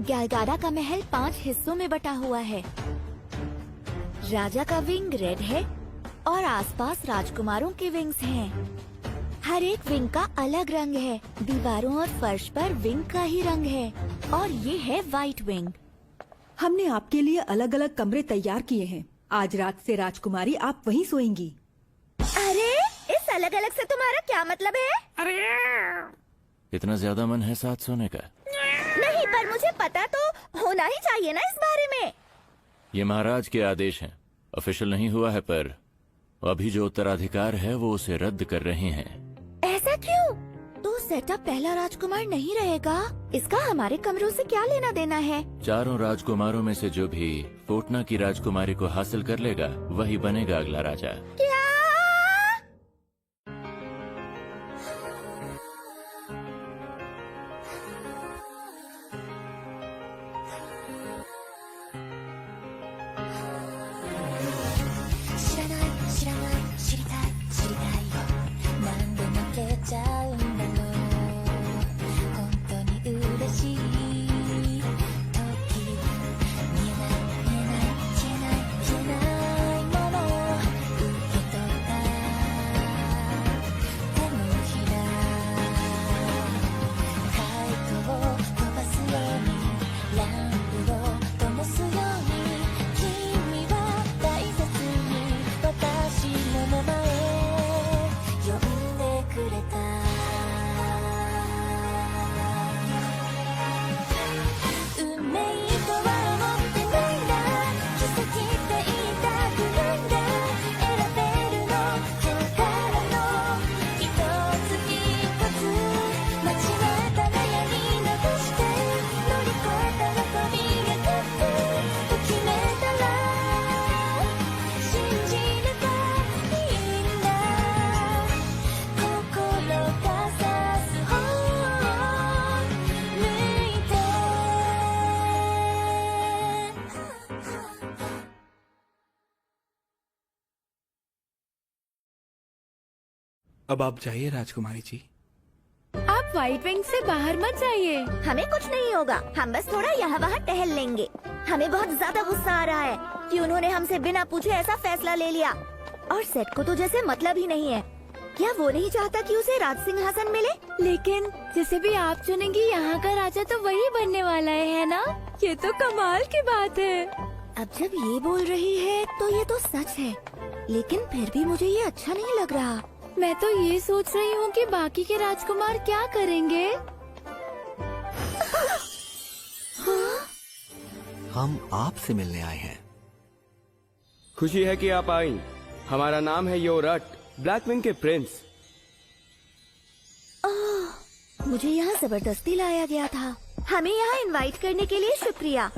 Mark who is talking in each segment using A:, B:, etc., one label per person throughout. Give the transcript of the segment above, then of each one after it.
A: गैलगाडा का महल 5 हिस्सों में बटा हुआ है। राजा का विंग रेड है और आसपास राजकुमारों के विंग्स हैं। हर एक विंग का अलग रंग है। दीवारों और फर्श पर विंग का ही रंग है और ये है व्हाइट विंग।
B: हमने आपके लिए अलग अलग कमरे तैयार किए हैं। आज रात से राजकुमारी आप वहीं सोएंगी।
A: अरे इस अलग अलग से तुम्हारा क्या मतलब है?
C: अरे इतना ज्यादा मन है साथ सोने का?
A: नहीं, पर मुझे पता तो होना ही चाहिए ना इस बारे में।
C: ये महाराज के आदेश हैं। ऑफिशियल नहीं हुआ है, पर अभी जो उत्तराधिकार है वो उसे रद्द कर रहे हैं।
A: ऐसा क्यों? तो सेटअप पहला राजकुमार नहीं रहेगा। इसका हमारे कमरों से क्या लेना देना है?
C: चारों राजकुमारों में से जो भी फोर्टना की राजकुमारी को हासिल कर लेगा वही बनेगा अगला राजा।
A: क्या?
D: अब आप जाइए राजकुमारी जी।
E: आप व्हाइट विंग से बाहर मत जाइए।
A: हमें कुछ नहीं होगा, हम बस थोड़ा यहाँ वहाँ टहल लेंगे। हमें बहुत ज्यादा गुस्सा आ रहा है कि उन्होंने हमसे बिना पूछे ऐसा फैसला ले लिया। और सेट को तो जैसे मतलब ही नहीं है। क्या वो नहीं चाहता कि उसे राज सिंहासन मिले?
E: लेकिन जैसे भी आप चुनेंगी यहाँ का राजा तो वही बनने वाला है ना? ये तो कमाल की बात है।
A: अब जब ये बोल रही है तो ये तो सच है, लेकिन फिर भी मुझे ये अच्छा नहीं लग रहा।
E: मैं तो ये सोच रही हूँ कि बाकी के राजकुमार क्या करेंगे।
F: हम आपसे मिलने आए हैं।
D: खुशी है कि आप आई। हमारा नाम है योरट, ब्लैकविंग के प्रिंस।
A: मुझे यहाँ जबरदस्ती लाया गया था। हमें यहाँ इनवाइट करने के लिए शुक्रिया।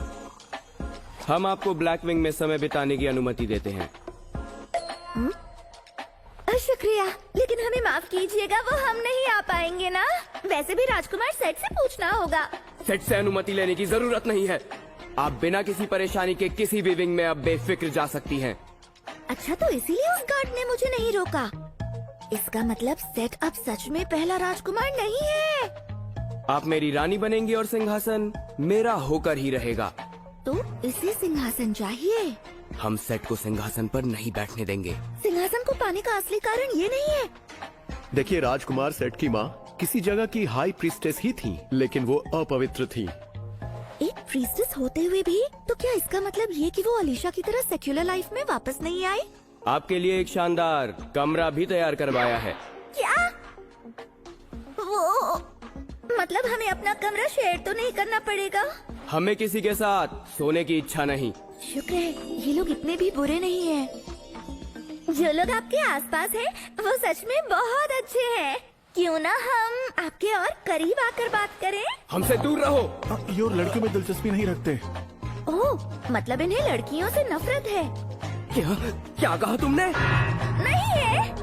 D: हम आपको ब्लैकविंग में समय बिताने की अनुमति देते हैं।
A: शुक्रिया, लेकिन हमें माफ कीजिएगा, वो हम नहीं आ पाएंगे ना। वैसे भी राजकुमार सेट से पूछना होगा।
D: सेट से अनुमति लेने की जरूरत नहीं है। आप बिना किसी परेशानी के किसी भी विंग में अब बेफिक्र जा सकती हैं।
A: अच्छा, तो इसीलिए उस गार्ड ने मुझे नहीं रोका। इसका मतलब सेट अब सच में पहला राजकुमार नहीं है।
D: आप मेरी रानी बनेंगी और सिंहासन मेरा होकर ही रहेगा।
A: तो इसे सिंहासन चाहिए।
D: हम सेट को सिंहासन पर नहीं बैठने देंगे।
A: सिंहासन को पाने का असली कारण ये नहीं है।
G: देखिए, राजकुमार सेट की माँ किसी जगह की हाई प्रीस्टेस ही थी, लेकिन वो अपवित्र थी।
A: एक प्रीस्टेस होते हुए भी? तो क्या इसका मतलब ये कि वो अलीशा की तरह सेक्युलर लाइफ में वापस नहीं आई?
D: आपके लिए एक शानदार कमरा भी तैयार करवाया है।
A: क्या? वो मतलब हमें अपना कमरा शेयर तो नहीं करना पड़ेगा?
D: हमें किसी के साथ सोने की इच्छा नहीं।
A: शुक्र है ये लोग इतने भी बुरे नहीं हैं। जो लोग आपके आसपास हैं, वो सच में बहुत अच्छे हैं। क्यों ना हम आपके और करीब आकर बात करें?
D: हमसे दूर रहो।
G: ये और लड़कियों में दिलचस्पी नहीं रखते।
A: ओह, मतलब इन्हें लड़कियों से नफरत है।
D: क्या कहा तुमने?
A: नहीं है।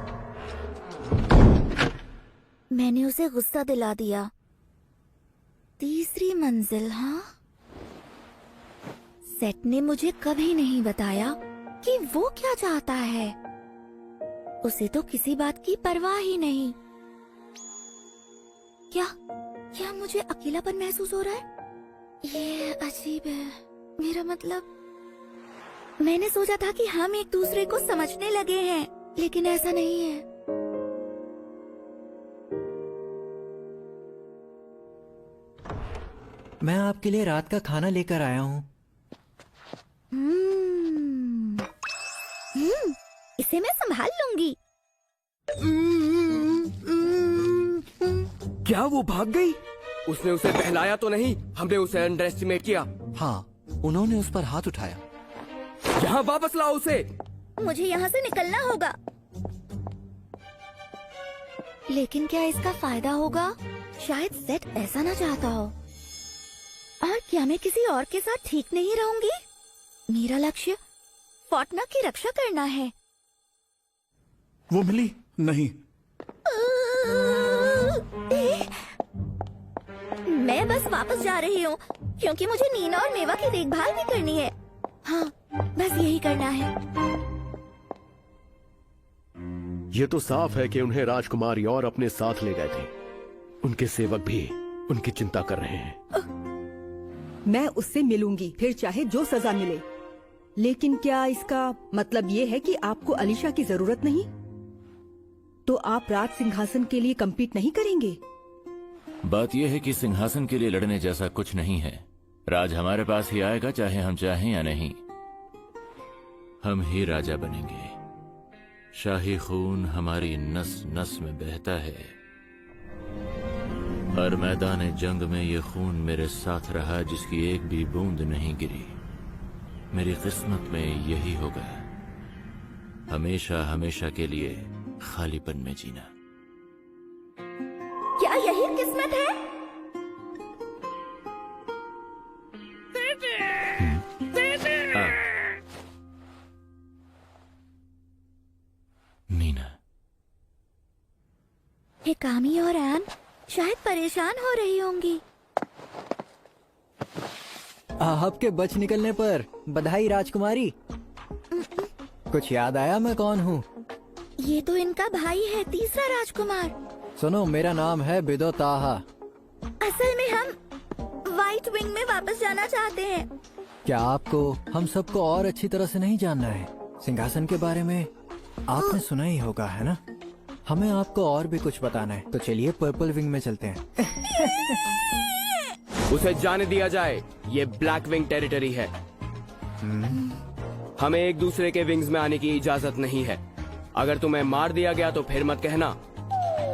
A: मैंने उसे गुस्सा दिला दिया। तीसरी मंजिल? हाँ, सेट ने मुझे कभी नहीं बताया कि वो क्या चाहता है। उसे तो किसी बात की परवाह ही नहीं। क्या मुझे अकेलापन महसूस हो रहा है? ये अजीब है। मेरा मतलब, मैंने सोचा था कि हम एक दूसरे को समझने लगे हैं, लेकिन ऐसा नहीं है।
F: मैं आपके लिए रात का खाना लेकर आया हूँ।
A: इसे मैं संभाल लूंगी।
D: क्या वो भाग गई? उसने उसे बहलाया तो नहीं? हमने उसे अंडर एस्टिमेट किया।
F: हाँ, उन्होंने उस पर हाथ उठाया।
D: यहाँ वापस लाओ उसे।
A: मुझे यहाँ से निकलना होगा। लेकिन क्या इसका फायदा होगा? शायद सेट ऐसा ना चाहता हो। और क्या मैं किसी और के साथ ठीक नहीं रहूंगी? मेरा लक्ष्य फॉर्टना की रक्षा करना है।
H: वो मिली नहीं।
A: मैं बस वापस जा रही हूँ क्योंकि मुझे नीना और मेवा की देखभाल भी करनी है। हाँ, बस यही करना है।
G: ये तो साफ है कि उन्हें राजकुमारी और अपने साथ ले गए थे। उनके सेवक भी उनकी चिंता कर रहे हैं।
B: मैं उससे मिलूंगी, फिर चाहे जो सजा मिले। लेकिन क्या इसका मतलब ये है कि आपको अलीशा की जरूरत नहीं? तो आप राज सिंहासन के लिए कम्पीट नहीं करेंगे?
C: बात यह है कि सिंहासन के लिए लड़ने जैसा कुछ नहीं है। राज हमारे पास ही आएगा, चाहे हम चाहें या नहीं। हम ही राजा बनेंगे। शाही खून हमारी नस नस में बहता है। हर मैदान जंग में ये खून मेरे साथ रहा, जिसकी एक भी बूंद नहीं गिरी। मेरी किस्मत में यही होगा, हमेशा हमेशा के लिए खालीपन में जीना।
A: क्या यही किस्मत है?
C: नीना,
A: हिकामी और एन शायद परेशान हो रही होंगी।
F: आपके बच निकलने पर बधाई राजकुमारी। कुछ याद आया मैं कौन हूँ?
A: ये तो इनका भाई है, तीसरा राजकुमार।
F: सुनो, मेरा नाम है बिदो ताहा।
A: असल में हम व्हाइट विंग में वापस जाना चाहते हैं।
F: क्या आपको हम सबको और अच्छी तरह से नहीं जानना है? सिंहासन के बारे में आपने सुना ही होगा, है ना? हमें आपको और भी कुछ बताना है, तो चलिए पर्पल विंग में चलते हैं।
D: उसे जाने दिया जाए, ये ब्लैक विंग टेरिटरी है। हमें एक दूसरे के विंग्स में आने की इजाजत नहीं है। अगर तुम्हें मार दिया गया तो फिर मत कहना।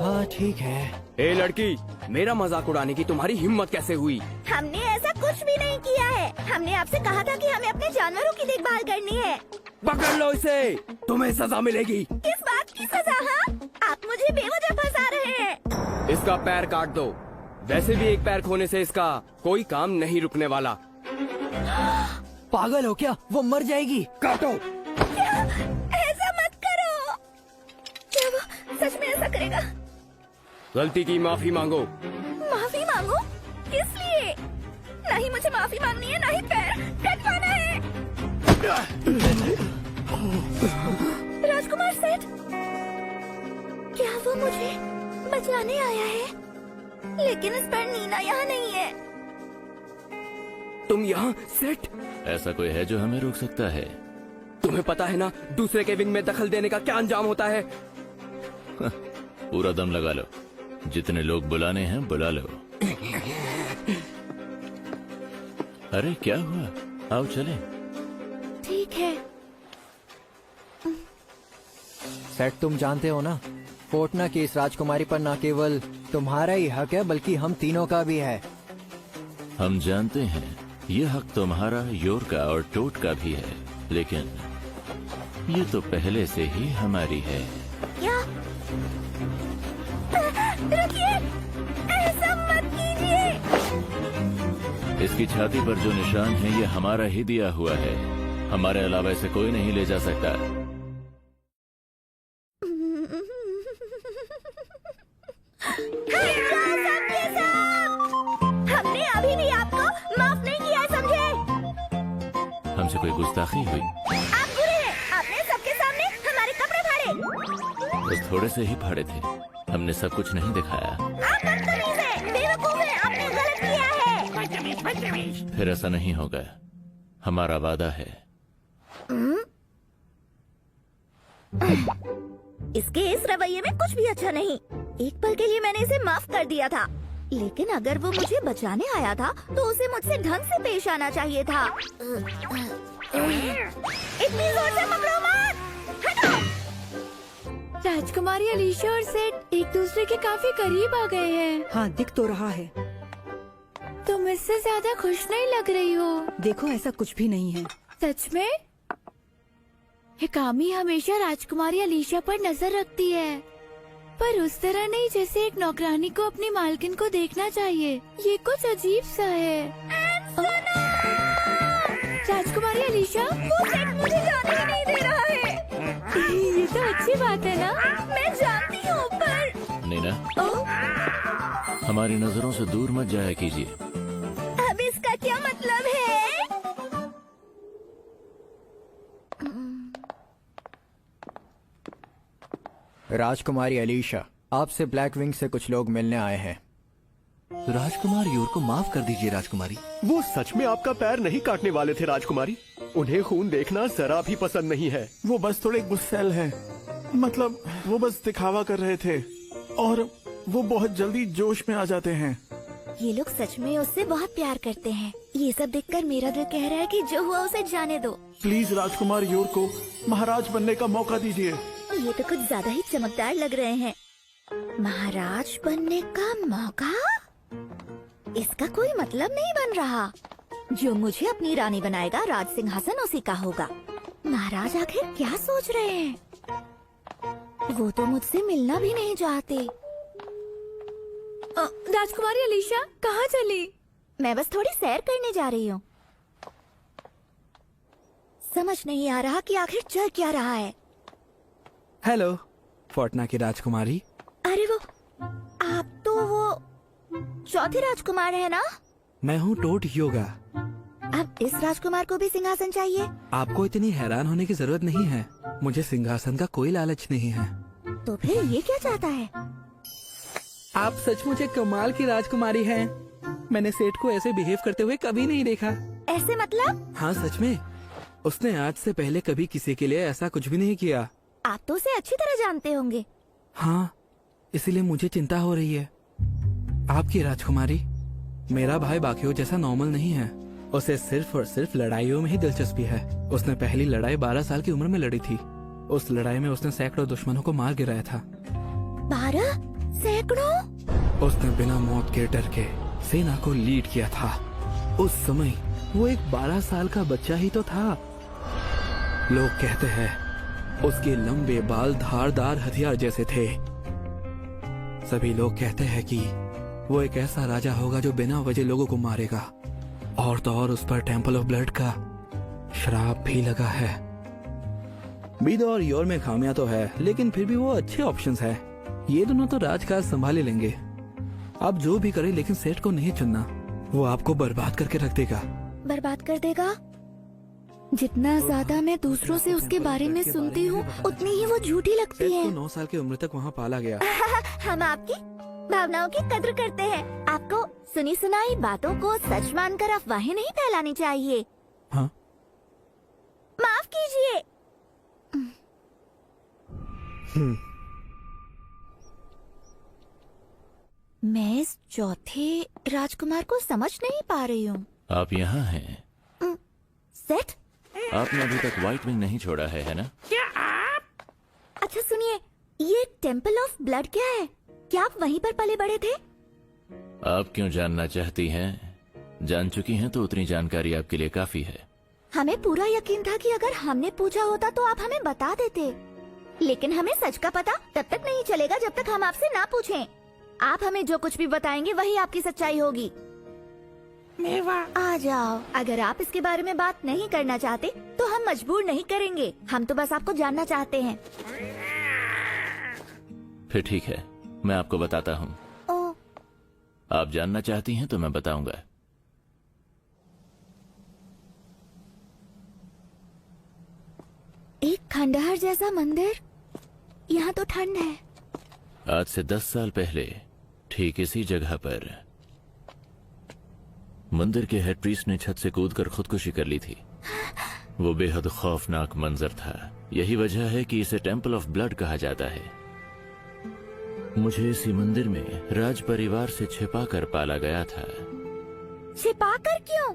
F: हाँ ठीक है।
D: ए लड़की, मेरा मजाक उड़ाने की तुम्हारी हिम्मत कैसे हुई?
A: हमने ऐसा कुछ भी नहीं किया है। हमने आपसे कहा था कि हमें अपने जानवरों की देखभाल करनी है।
D: पकड़ लो इसे, तुम्हें सजा मिलेगी।
A: किस बात की सजा? हाँ, आप मुझे बेवजह फंसा रहे हैं।
D: इसका पैर काट दो। वैसे भी एक पैर खोने से इसका कोई काम नहीं रुकने वाला।
F: पागल हो क्या? वो मर जाएगी।
D: काटो।
A: ऐसा मत करो। क्या वो सच में ऐसा करेगा?
D: गलती की माफी मांगो।
A: माफी मांगो? किस लिए? नहीं मुझे माफी मांगनी है, नहीं पैर कटवाना है। राजकुमार सेठ, क्या वो मुझे बचाने आया है? लेकिन इस पर नीना यहाँ नहीं है।
D: तुम यहाँ सेठ?
C: ऐसा कोई है जो हमें रोक सकता है?
D: तुम्हें पता है ना दूसरे के विंग में दखल देने का क्या अंजाम होता है?
C: पूरा दम लगा लो, जितने लोग बुलाने हैं बुला लो। अरे क्या हुआ? आओ चले।
A: ठीक है।
F: सेठ, तुम जानते हो ना, फोर्टना की इस राजकुमारी पर न केवल तुम्हारा ही हक है बल्कि हम तीनों का भी है।
C: हम जानते हैं ये हक तुम्हारा, योर का और टोट का भी है, लेकिन ये तो पहले से ही हमारी है।
A: क्या? रुकिए, ऐसा मत कीजिए।
C: इसकी छाती पर जो निशान है ये हमारा ही दिया हुआ है। हमारे अलावा इसे कोई नहीं ले जा सकता।
A: हमने अभी भी आपको माफ नहीं किया, समझे?
C: हमसे कोई गुस्ताखी हुई?
A: आप बुरे हैं। आपने सबके सामने हमारे कपड़े फाड़े।
C: बस थोड़े से ही फाड़े थे, हमने सब कुछ नहीं दिखाया।
A: आप बदतमीज हैं, बेवकूफ हैं, आपने गलत किया है।
C: फिर ऐसा नहीं होगा, हमारा वादा है।
A: इसके इस रवैये में कुछ भी अच्छा नहीं। एक पल के लिए मैंने इसे माफ कर दिया था, लेकिन अगर वो मुझे बचाने आया था तो उसे मुझसे ढंग से पेश आना चाहिए था। इतनी जोर से पकड़ो मत! हटो!
E: राजकुमारी अलीशा और सेठ एक दूसरे के काफी करीब आ गए हैं।
B: हाँ, दिख तो रहा है।
E: तुम इससे ज्यादा खुश नहीं लग रही हो।
B: देखो, ऐसा कुछ भी नहीं है।
E: सच में? हिकामी हमेशा राजकुमारी अलीशा पर नजर रखती है, पर उस तरह नहीं जैसे एक नौकरानी को अपनी मालकिन को देखना चाहिए। ये कुछ अजीब सा है। राजकुमारी अलीशा,
A: वो सेठ मुझे जाने ही नहीं दे रहा है।
E: ये तो अच्छी बात है ना?
A: मैं जानती हूँ, पर
C: नीना, हमारी नजरों से दूर मत जाया कीजिए।
A: अब इसका क्या मतलब है?
F: राजकुमारी अलीशा, आपसे ब्लैक विंग से कुछ लोग मिलने आए हैं।
H: राजकुमार योर को माफ कर दीजिए राजकुमारी।
G: वो सच में आपका पैर नहीं काटने वाले थे राजकुमारी। उन्हें खून देखना जरा भी पसंद नहीं है।
H: वो बस थोड़े गुस्सैल हैं। मतलब वो बस दिखावा कर रहे थे और वो बहुत जल्दी जोश में आ जाते हैं।
A: ये लोग सच में उससे बहुत प्यार करते हैं। ये सब देखकर मेरा दिल कह रहा है कि जो हुआ उसे जाने दो।
H: प्लीज राजकुमार योर को महाराज बनने का मौका दीजिए।
A: ये तो कुछ ज्यादा ही चमकदार लग रहे हैं। महाराज बनने का मौका? इसका कोई मतलब नहीं बन रहा। जो मुझे अपनी रानी बनाएगा, राज सिंहासन उसी का होगा। महाराज आखिर क्या सोच रहे हैं? वो तो मुझसे मिलना भी नहीं चाहते।
E: राजकुमारी अलीशा कहाँ चली?
A: मैं बस थोड़ी सैर करने जा रही हूँ। समझ नहीं आ रहा कि आखिर चल क्या रहा है।
I: हेलो, फोर्टना की राजकुमारी।
A: अरे वो, आप तो वो चौथे राजकुमार है ना?
I: मैं हूँ टोट योगा।
A: अब इस राजकुमार को भी सिंहासन चाहिए?
I: आपको इतनी हैरान होने की जरूरत नहीं है। मुझे सिंहासन का कोई लालच नहीं है।
A: तो फिर ये क्या चाहता है?
I: आप सचमुच एक कमाल की राजकुमारी हैं। मैंने सेठ को ऐसे बिहेव करते हुए कभी नहीं देखा।
A: ऐसे मतलब?
I: हाँ, सच में। उसने आज से पहले कभी किसी के लिए ऐसा कुछ भी नहीं किया।
A: आप तो उसे अच्छी तरह जानते होंगे।
I: हाँ, इसीलिए मुझे चिंता हो रही है। आपकी राजकुमारी, मेरा भाई बाकियों जैसा नॉर्मल नहीं है। उसे सिर्फ और सिर्फ लड़ाइयों में ही दिलचस्पी है। उसने पहली लड़ाई 12 साल की उम्र में लड़ी थी। उस लड़ाई में उसने सैकड़ों दुश्मनों को मार गिराया था।
A: 12 सैकड़ों?
I: उसने बिना मौत के डर के सेना को लीड किया था। उस समय वो एक 12 साल का बच्चा ही तो था। लोग कहते हैं उसके लंबे बाल धारदार हथियार जैसे थे। सभी लोग कहते हैं कि वो एक ऐसा राजा होगा जो बिना वजह लोगों को मारेगा। और तो और उस पर टेम्पल ऑफ ब्लड का श्राप भी लगा है। बीदो और योर में खामियां तो है, लेकिन फिर भी वो अच्छे ऑप्शंस है। ये दोनों तो राजकाज संभाले लेंगे। आप जो भी करें, लेकिन सेठ को नहीं चुनना। वो आपको बर्बाद करके रख देगा।
A: बर्बाद कर देगा? जितना ज्यादा मैं दूसरों से उसके बारे में सुनती हूँ, उतनी ही वो झूठी लगती
I: सेठ
A: है।
I: को 9 साल की उम्र तक वहाँ पाला गया।
A: हम आपकी भावनाओं की कद्र करते हैं। आपको सुनी सुनाई बातों को सच मानकर अफवाहें नहीं फैलानी चाहिए।
I: हाँ?
A: माफ कीजिए। मैं इस चौथे राजकुमार को समझ नहीं पा रही हूँ।
C: आप यहाँ हैं?
A: सेठ?
C: आपने अभी तक व्हाइट विंग नहीं छोड़ा है ना?
A: अच्छा सुनिए, ये टेम्पल ऑफ ब्लड क्या है? क्या आप वहीं पर पले बड़े थे?
C: आप क्यों जानना चाहती हैं? जान चुकी हैं तो उतनी जानकारी आपके लिए काफी है।
A: हमें पूरा यकीन था कि अगर हमने पूछा होता तो आप हमें बता देते, लेकिन हमें सच का पता तब तक नहीं चलेगा जब तक हम आपसे ना पूछें। आप हमें जो कुछ भी बताएंगे वही आपकी सच्चाई होगी। आ जाओ। अगर आप इसके बारे में बात नहीं करना चाहते तो हम मजबूर नहीं करेंगे। हम तो बस आपको जानना चाहते हैं।
C: फिर ठीक है, मैं आपको बताता हूँ।
A: ओ,
C: आप जानना चाहती हैं तो मैं बताऊंगा।
A: एक खंडहर जैसा मंदिर। यहाँ तो ठंड है।
C: आज से 10 साल पहले ठीक इसी जगह पर मंदिर के हेड प्रीस्ट ने छत से कूदकर खुदकुशी कर ली थी। वो बेहद खौफनाक मंजर था। यही वजह है कि इसे टेंपल ऑफ ब्लड कहा जाता है। मुझे इसी मंदिर में राज परिवार से छिपाकर पाला गया था।
A: छिपाकर क्यों?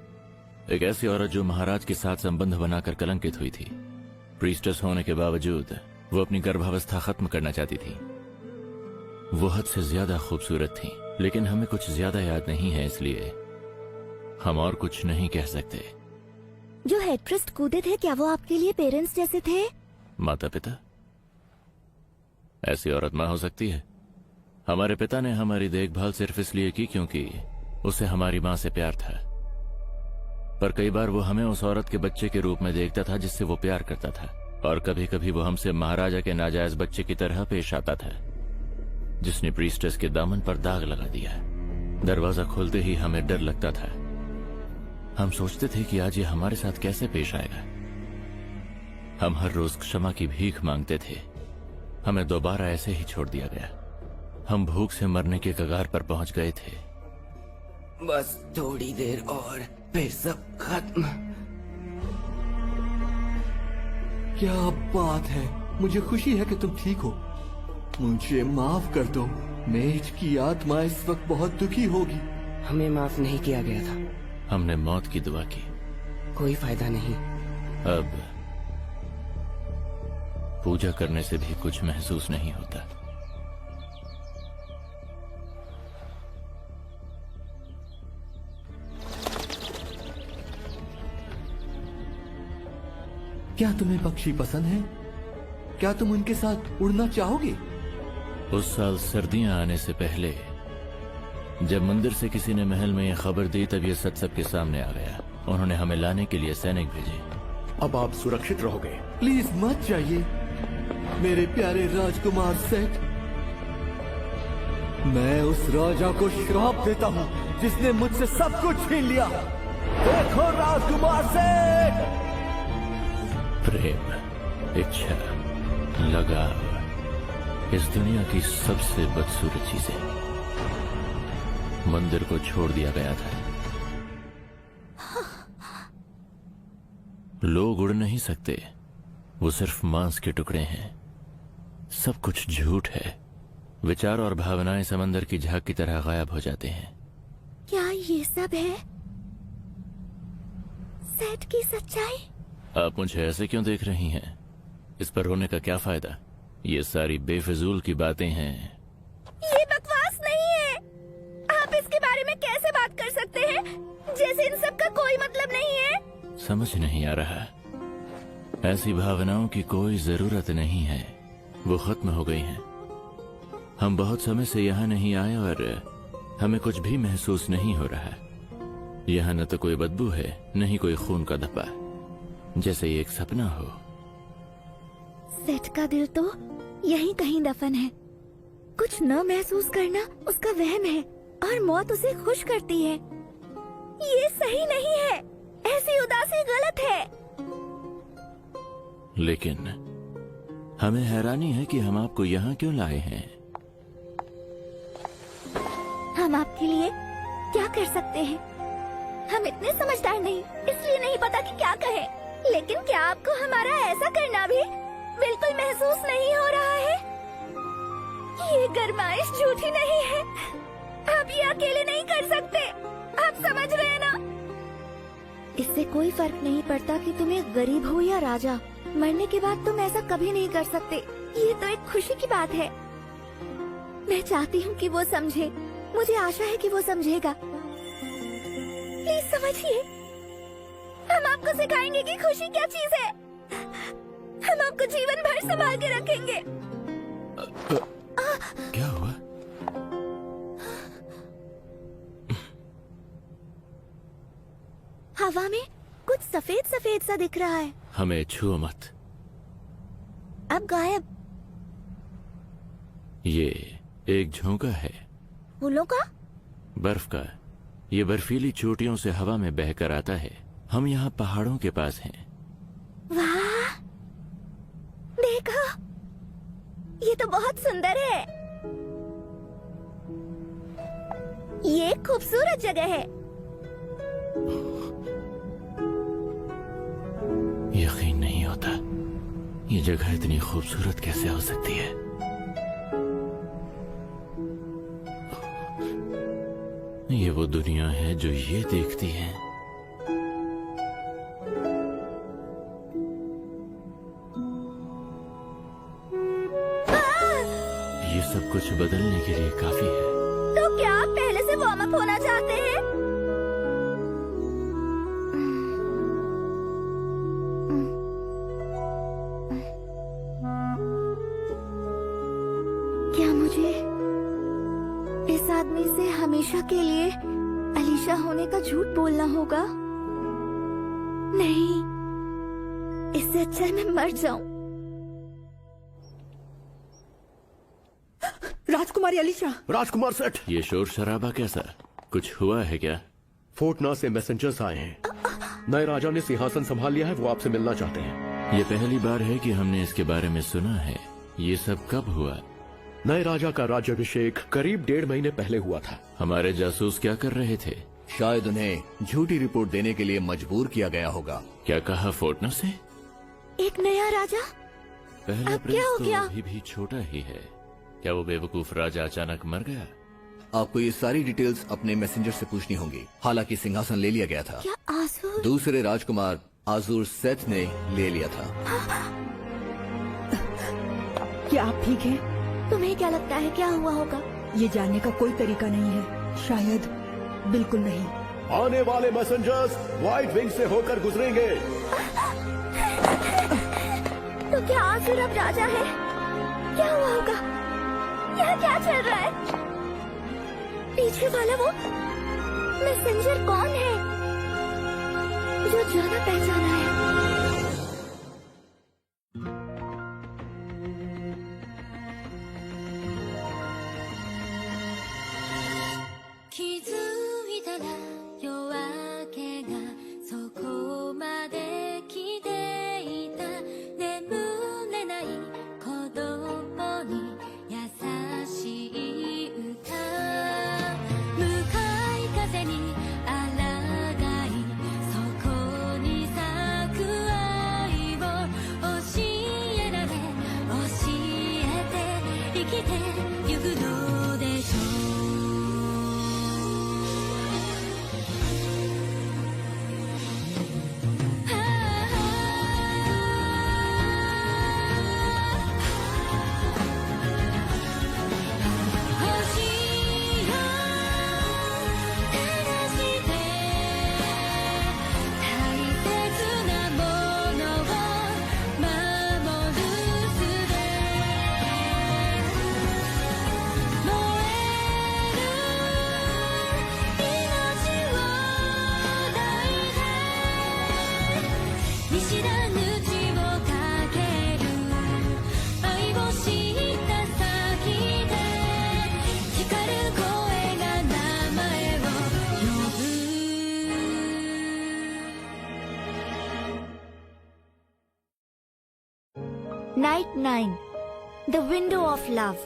C: एक ऐसी औरत जो महाराज के साथ संबंध बनाकर कलंकित हुई थी। प्रीस्टेस होने के बावजूद वो अपनी गर्भावस्था खत्म करना चाहती थी। वो हद से ज्यादा खूबसूरत थी, लेकिन हमें कुछ ज्यादा याद नहीं है, इसलिए हम और कुछ नहीं कह सकते।
A: जो हेड प्रीस्ट कूदे थे, क्या वो आपके लिए पेरेंट्स जैसे थे?
C: माता पिता? ऐसी औरत मां हो सकती है। हमारे पिता ने हमारी देखभाल सिर्फ इसलिए की क्योंकि उसे हमारी मां से प्यार था, पर कई बार वो हमें उस औरत के बच्चे के रूप में देखता था जिससे वो प्यार करता था, और कभी कभी वो हमसे महाराजा के नाजायज बच्चे की तरह पेश आता था जिसने प्रीस्टेस के दामन पर दाग लगा दिया। दरवाजा खोलते ही हमें डर लगता था। हम सोचते थे कि आज ये हमारे साथ कैसे पेश आएगा। हम हर रोज क्षमा की भीख मांगते थे। हमें दोबारा ऐसे ही छोड़ दिया गया। हम भूख से मरने के कगार पर पहुंच गए थे।
D: बस थोड़ी देर और फिर सब खत्म।
I: क्या बात है, मुझे खुशी है कि तुम ठीक हो। मुझे माफ कर दो, मेज की आत्मा इस वक्त बहुत दुखी होगी।
D: हमें माफ नहीं किया गया था।
C: हमने मौत की दुआ की।
D: कोई फायदा नहीं।
C: अब पूजा करने से भी कुछ महसूस नहीं होता।
I: क्या तुम्हें पक्षी पसंद है? क्या तुम उनके साथ उड़ना चाहोगे?
C: उस साल सर्दियां आने से पहले जब मंदिर से किसी ने महल में यह खबर दी, तब यह सच सबके सामने आ गया। उन्होंने हमें लाने के लिए सैनिक भेजे।
G: अब आप सुरक्षित रहोगे।
I: प्लीज मत जाइए मेरे प्यारे राजकुमार सेठ। मैं उस राजा को श्राप देता हूँ जिसने मुझसे सब कुछ छीन लिया। देखो राजकुमार सेठ।
C: प्रेम, इच्छा, लगाव, इस दुनिया की सबसे बदसूरत चीजें। मंदिर को छोड़ दिया गया था। लोग उड़ नहीं सकते, वो सिर्फ मांस के टुकड़े हैं। सब कुछ झूठ है। विचार और भावनाएं समंदर की झाग की तरह गायब हो जाते हैं।
A: क्या ये सब है सेठ की सच्चाई?
C: आप मुझे ऐसे क्यों देख रही हैं? इस पर रोने का क्या फायदा? ये सारी बेफिजूल की बातें हैं।
A: ये बकवास नहीं है। आप इसके बारे में कैसे बात कर सकते हैं जैसे इन सब का कोई मतलब नहीं है?
C: समझ नहीं आ रहा। ऐसी भावनाओं की कोई जरूरत नहीं है, वो खत्म हो गई हैं। हम बहुत समय से यहाँ नहीं आए और हमें कुछ भी महसूस नहीं हो रहा। यहाँ न तो कोई बदबू है, न ही कोई खून का धब्बा, जैसे ये एक सपना हो।
A: सेठ का दिल तो यहीं कहीं दफन है। कुछ न महसूस करना उसका वहम है और मौत उसे खुश करती है। ये सही नहीं है। ऐसी उदासी गलत है।
C: लेकिन हमें हैरानी है कि हम आपको यहाँ क्यों लाए हैं।
A: हम आपके लिए क्या कर सकते हैं? हम इतने समझदार नहीं, इसलिए नहीं पता कि क्या कहें। लेकिन क्या आपको हमारा ऐसा करना भी बिल्कुल महसूस नहीं हो रहा है? ये गरमाइश झूठी नहीं है। आप ये अकेले नहीं कर सकते। आप समझ रहे हैं ना? इससे कोई फर्क नहीं पड़ता कि तुम एक गरीब हो या राजा। मरने के बाद तुम ऐसा कभी नहीं कर सकते। ये तो एक खुशी की बात है। मैं चाहती हूँ कि वो समझे। मुझे आशा है कि वो समझेगा। प्लीज समझिए। हम आपको सिखाएंगे कि खुशी क्या चीज है। हम आपको जीवन भर संभाल के रखेंगे।
C: क्या हुआ?
A: हवा में कुछ सफेद सफेद सा दिख रहा है।
C: हमें छुओ मत।
A: अब गायब।
C: ये एक झोंका है।
A: फूलों का?
C: बर्फ का। ये बर्फीली चोटियों से हवा में बहकर आता है। हम यहाँ पहाड़ों के पास हैं।
A: वाह, देखो, ये तो बहुत सुंदर है। ये खूबसूरत जगह है।
C: जगह इतनी खूबसूरत कैसे हो सकती है? ये वो दुनिया है जो ये देखती है। ये सब कुछ बदलने के लिए काफी है।
A: तो क्या आप पहले से वार्म अप होना चाहते हैं? क्या मुझे इस आदमी से हमेशा के लिए अलीशा होने का झूठ बोलना होगा? नहीं, इससे अच्छा है मैं मर जाऊं।
B: राजकुमारी अलीशा।
G: राजकुमार सेठ,
C: ये शोर शराबा कैसा? कुछ हुआ है क्या?
G: फोर्टना से मैसेंजर्स आए हैं। नए राजा ने सिंहासन संभाल लिया है, वो आपसे मिलना चाहते हैं।
C: ये पहली बार है कि हमने इसके बारे में सुना है। ये सब कब हुआ?
G: नए राजा का राज्याभिषेक करीब 1.5 महीने पहले हुआ था।
C: हमारे जासूस क्या कर रहे थे?
J: शायद उन्हें झूठी रिपोर्ट देने के लिए मजबूर किया गया होगा।
C: क्या कहा फोर्टना से?
A: एक नया राजा?
C: पहला
A: अब
C: प्रिंस
A: क्या हो
C: तो
A: गया?
C: अभी भी छोटा ही है। क्या वो बेवकूफ राजा अचानक मर गया?
J: आपको ये सारी डिटेल्स अपने मैसेंजर से पूछनी होंगी। हालांकि सिंहासन ले लिया गया था।
A: क्या आसुर?
J: दूसरे राजकुमार आजुर सेथ ने ले लिया था।
B: क्या आप ठीक हैं?
A: तुम्हें क्या लगता है क्या हुआ होगा?
B: ये जानने का कोई तरीका नहीं है। शायद बिल्कुल नहीं।
G: आने वाले मैसेंजर्स व्हाइट विंग से होकर गुजरेंगे।
A: तो क्या आसुर अब राजा है? क्या हुआ होगा? यहाँ क्या चल रहा है? पीछे वाला वो मैसेंजर कौन है जो जाना पहचाना है? Night 9, The Window of Love.